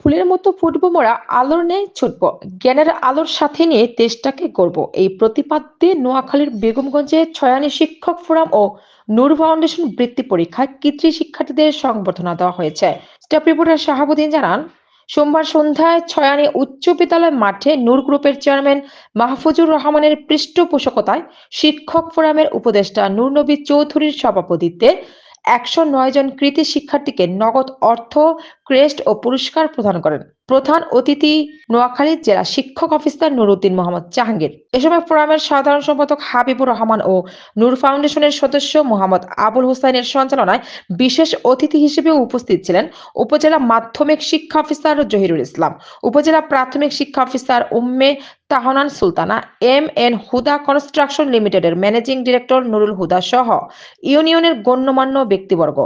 ফুলের মতো ফুটবো মোরা, আলোর ন্যায় ছুটবো, জ্ঞানের আলোর সাথে নিয়ে দেশটাকে গড়ব। এই প্রতিপাদ্যে নোয়াখালীর বেগমগঞ্জে ছয়ানী শিক্ষক ফোরাম ও নূর ফাউন্ডেশন বৃত্তি পরীক্ষায় কৃতি শিক্ষার্থীদের সংবর্ধনা দেওয়া হয়েছে। স্টাফ রিপোর্টার শাহাবুদ্দিন জানান, সোমবার সন্ধ্যায় ছয়ানী উচ্চ বিদ্যালয় মাঠে নূর গ্রুপের চেয়ারম্যান মাহফুজুর রহমানের পৃষ্ঠপোষকতায় শিক্ষক ফোরামের উপদেষ্টা নূর নবী চৌধুরীর সভাপতিত্বে ১০৯ জন কৃতি শিক্ষার্থীকে নগদ অর্থ, ক্রেস্ট ও পুরস্কার প্রদান করেন প্রধান অতিথি নোয়াখালী জেলা শিক্ষক অফিসার নুরুদ্দিন মোহাম্মদ জাহাঙ্গীর। এ সময় ফোরামের সাধারণ সম্পাদক হাবিবুর রহমান ও নূর ফাউন্ডেশনের সদস্য মোহাম্মদ আবুল হোসাইনের সঞ্চালনায় বিশেষ অতিথি হিসেবে উপস্থিত ছিলেন উপজেলা মাধ্যমিক শিক্ষা অফিসার জহিরুল ইসলাম, উপজেলা প্রাথমিক শিক্ষা অফিসার উম্মে তাহনান সুলতানা, এম হুদা কনস্ট্রাকশন লিমিটেডের ম্যানেজিং ডিরেক্টর নুরুল হুদা সহ ইউনিয়নের গণ্যমান্য ব্যক্তিবর্গ।